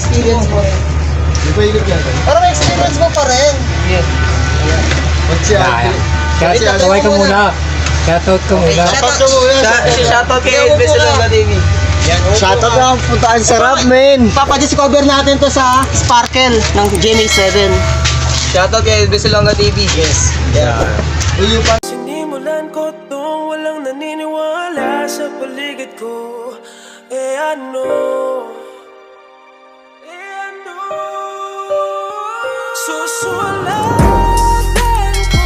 experience mo. Di ba ikot yan? Pero may experience mo pa rin. Yes. Kaway ka muna. Shoutout ka muna. Shoutout kay Elvis Salonga TV. Shoutout lang, puntaan sarap, men. Papadiscover natin to sa Sparkle ng GMA7. Shoutout kay Elvis Salonga TV. Yes. Yeah. Sinimulan ko tong walang naniniwala sa paligid ko. Ano? Susulatan ko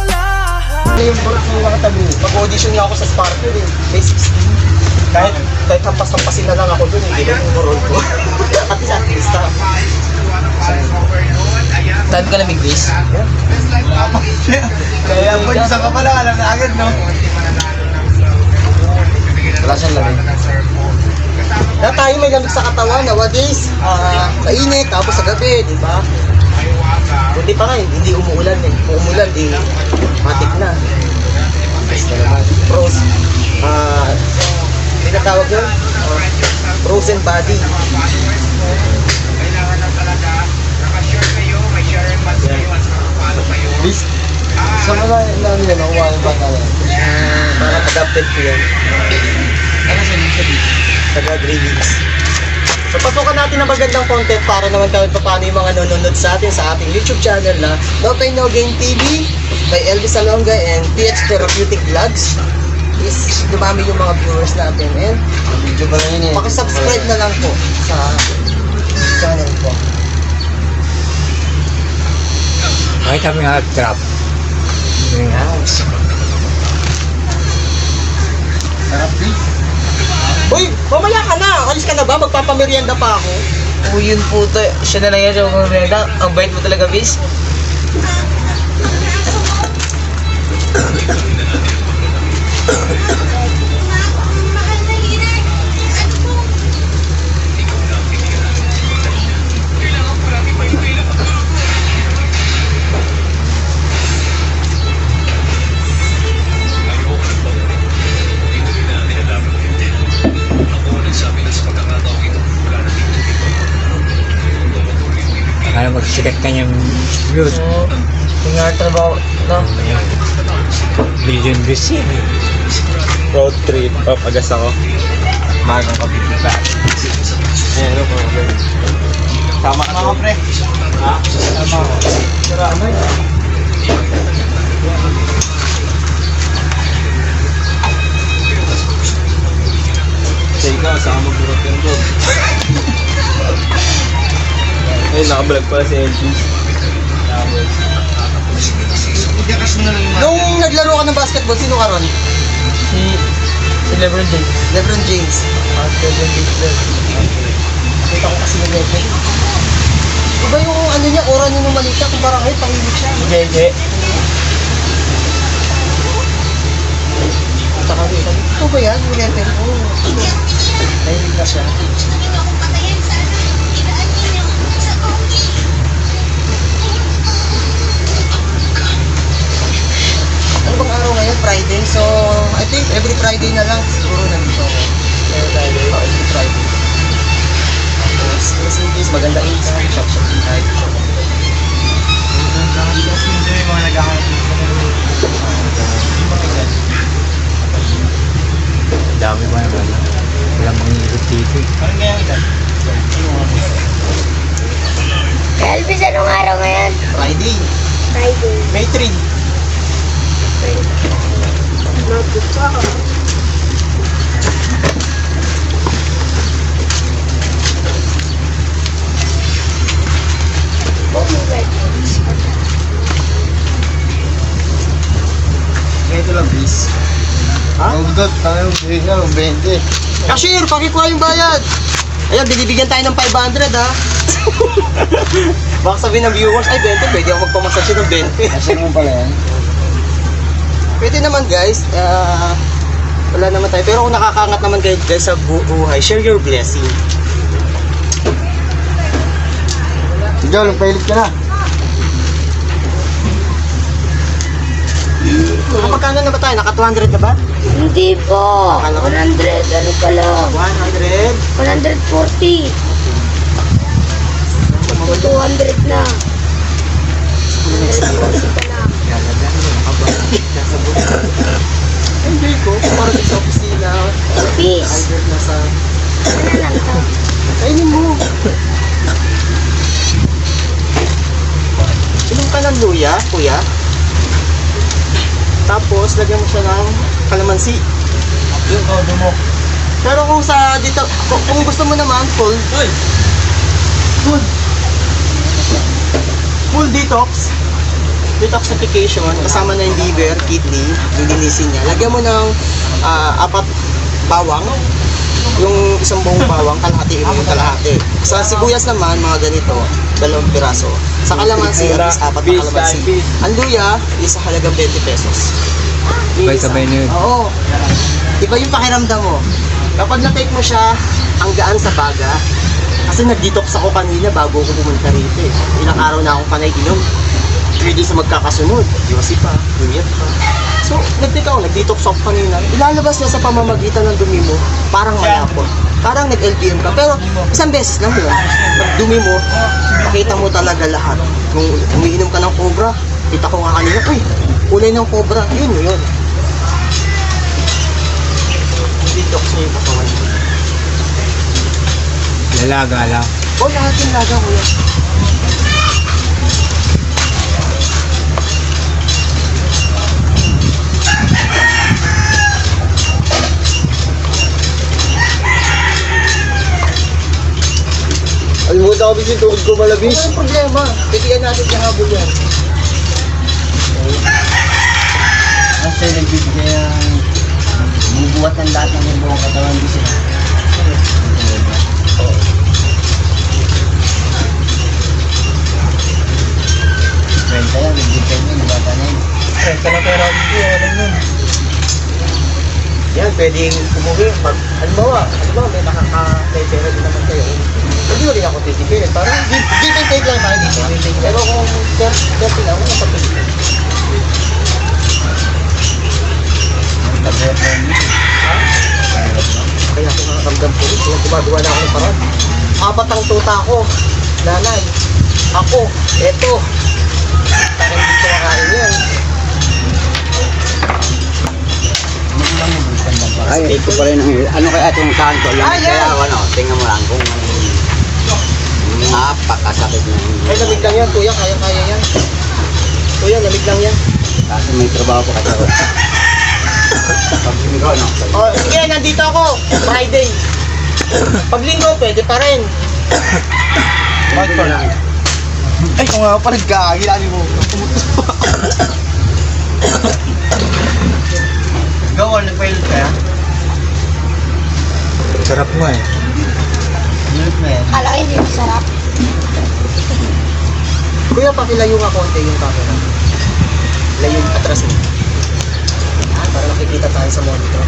lahat. Yung barak ng mga tabi. Mag-audition nga ako sa Sparkle eh. May 16. Kahit hampas-hampasin na lang ako dun, hindi ko yung role ko. At sa artista. Saan ka lamig, Chris? Kaya po, isa ka pala, alam na agad, no? Wala siyang lamig. Na tayo may lamig sa katawan, nowadays. Sa init, tapos sa gabi, di ba? Buti pa nga, hindi umuulan eh. Kung umulan, di matik na. Pros. Tinatawag yun? Frozen body. Bis, sa mga namin yan, nakuha yung bata yan. Parang adapted ko yan. Ano sabihin? Taga-gradings. So pasukan natin ng magandang content para naman kahit paano yung mga nanonood sa atin sa ating YouTube channel na No Pain No Gain TV by Elvis Salonga and PH Therapeutic Vlogs. Is dumami yung mga viewers natin and Video ba lang yun eh? pakisubscribe na lang po sa channel ko. Bakit kami trap? Sarap din. Uy, mamaya ka na! Alis ka na ba? Magpapamerienda pa ako. Yun po to. Siya na lang yan. Siya magmamerienda. Ang bait mo talaga, Bis. Kaya magsikat ka niyang views. Tingnan trabaho. No? Billion views yan eh. Road trip, papagas ako. Magang kapitid ba? Eh, no problem. Tama ka to. Pre. Ha? Tama ako. Sarama yun. Sa ikaw, saan mag-burot yung dog? Ayun, nakabalag pala si Elvis. Nung naglaro ka ng basketball, sino ka ron? Si Lebron James. Lebron James. Lebron James. Nakita ko kasi yung Lebron. Iba yung ano niya, aura niya nung maliit siya, kung parang ay tahimik siya. Jeje. Saka rin, ito ba yan? Yung referee? Oo. Tahimik na siya. Ano bang araw ngayon? Friday. So, I think every Friday na lang siguro nandito ako. Every Friday. Tapos, Christmas, maganda income, shop-shop din tayo. Yung mga naghahanap Dami ba naman? Walang mangikot dito eh. Parang kaya kita. Elvis, anong araw ngayon? Friday. Friday. May 3. Notebook pa ako. Ganito lang, please. Ha? Magdot tayo, bigyan ng 20. Cashier, pakikuha yung bayad. Ayan, binibigyan tayo ng 500 ha. Baka sabihin ng viewers, ay 20, pwede ako magpamassage ng 20. Kasi naman pala yan. Pwede naman guys, wala naman tayo. Pero kung nakakangat naman kayo guys sa buhay, share your blessing. Ikaw, nagpailit ka na. Magkano na ba tayo? Naka 200 na ba? Hindi po. 100. Ano pala? 100? 140. 200 na. 200 ka na. Hindi ko. Parang sa opisina. Peace. Albert nasa... Ano lang to? Kainin mo. Inom ka ng luya, kuya. Tapos, lagyan mo siya ng kalamansi. Yung todo mo. Pero kung sa dito, kung gusto mo naman, full detox, detoxification, kasama na yung liver, kidney, lilinisin niya. Lagyan mo ng 4 bawang, yung isang buong bawang, kalahati mo yung kalahati. Sa sibuyas naman, mga ganito, 2 piraso. Sa kalamansi, at least 4 na kalamansi. Ang luya, isa halagang 20 pesos. Sabay-sabay na yun. Oo. Iba yung pakiramdam mo. Kapag na-take mo siya, ang gaan sa baga. Kasi nag-detox ako kanina bago ako pumunta rito eh. Ilang araw na akong panay inom. 3 days na magkakasunod. Yosi pa, lumiyat pa. So, nag-detox ako kanina. Ilalabas niya sa pamamagitan ng dumi mo, parang malapot. Parang nag-LPM ka. Pero isang beses lang yun. Pag dumi mo, makita mo talaga lahat. Kung umiinom ka ng cobra, kita ko nga kanina, uy, kulay ng cobra. Yun. Detox niya yung katawan mo. Lalaga lang. O, lahat yung laga, kuya. Alimutan ko yung tuhod ko malabis. Walang problema. Bigyan natin yung habol yan. Kasi nagbibigay ang bubuhat ng lahat ng buong katawan ko sila. Kwenta yan, nagbibigay mo yung bata na yun. Yan, pwedeng umuwi. Pag, halimbawa, may may pera din naman kayo. Hindi ko rin ako titipirin. Parang give and take lang tayo dito. Pero kung 30 lang, wala pa titipirin. Kaya ako nakakamdam ko rin. Kung gumagawa na ako ng paraan. 4 ang tuta ko. Nanay. Ako. Eto. Parang hindi ko makain yan. Ay, ito pa rin ang ano kaya itong kanto lang. Ah, yan. Kaya ano, tingnan mo lang kung napakasakit na yun. Ay, lamig lang yan, kuya. Kaya-kaya yan. Kuya, lamig lang yan. Kasi may trabaho ko kasi ako. Pag linggo, no? Oh, sige, nandito ako. Friday. Pag linggo, pwede pa rin. Bakit pa lang? Ay, kung nga pa nagkakilali mo. Gawal, nagpahilot ka? Sarap mo eh. Hilot mo yan. Kala ko hindi masarap. Kuya, pakilayo nga konti yung camera. Layo yung atras mo. Para nakikita tayo sa monitor.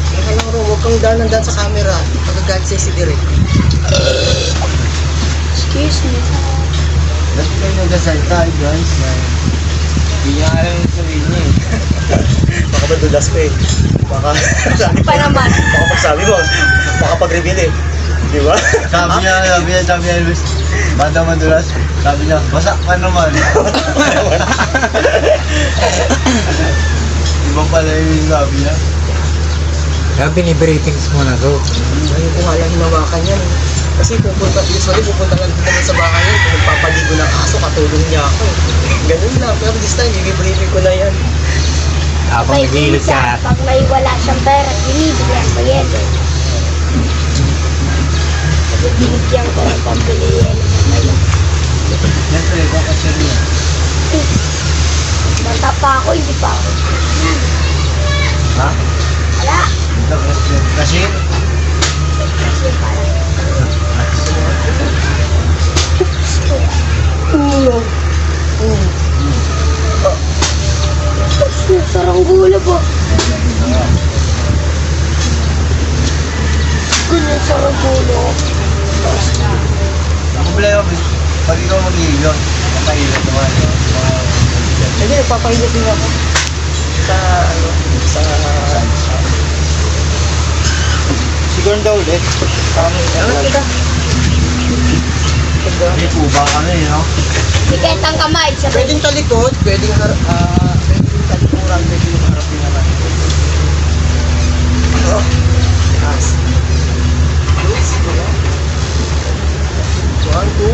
Teka lang, Ro. Huwag kang danan sa camera. Pagkagaan siya si Direk. Excuse me. Ba't kayo nagsasalita, guys? Hindi niya alam yung sabihin niya eh. Baka madulas pa eh. Baka Pa naman. baka pagsabi mo, baka pag-reveal eh. Di ba? Sabi niya, Luis, bata madulas. Sabi niya, basak pa naman. Iba pala yung sabi niya. Kaya binibriefings mo na to. Ayun ko nga lang hinawakan yan. Kasi pupunta lang naman sa bahay yan. Kung magpapaligo ng aso, katulong niya ako. Ganun lang. Pero this time, i-briefing ko na yan. Habang naghihilot ka. Pag may wala siyang pera, binibigyan ko yelo. Binigyan ko ng pambili yelo. Siyempre, kakasya niya. Bata pa ako, hindi pa ako. Ha? Wala. Kasi, Kasi parang saranggola ba? Ganyan saranggola. ang problema, pag ikaw mag-iilot, makailot naman yung mga... Hindi, nagpapahilot din ako. Sa Turn daw ulit. Angat kita. May kuba kami, no? Tiket ang kamay. Sabay. Pwedeng talikod, pwedeng talikuran, pwedeng harapin naman. Oh. Taas. One, two.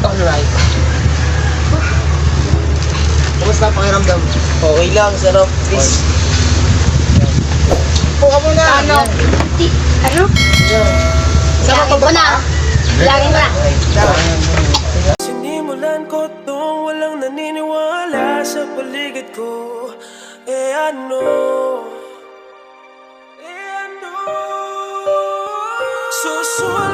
Alright. Kumusta pakiramdam? Okay lang, sarap. Please. Puka mo na. Ano? Ano? Sama Bilangin ko na. Bilangin ko na. Sinimulan ko tong walang naniniwala sa paligid ko. Ano? Susunod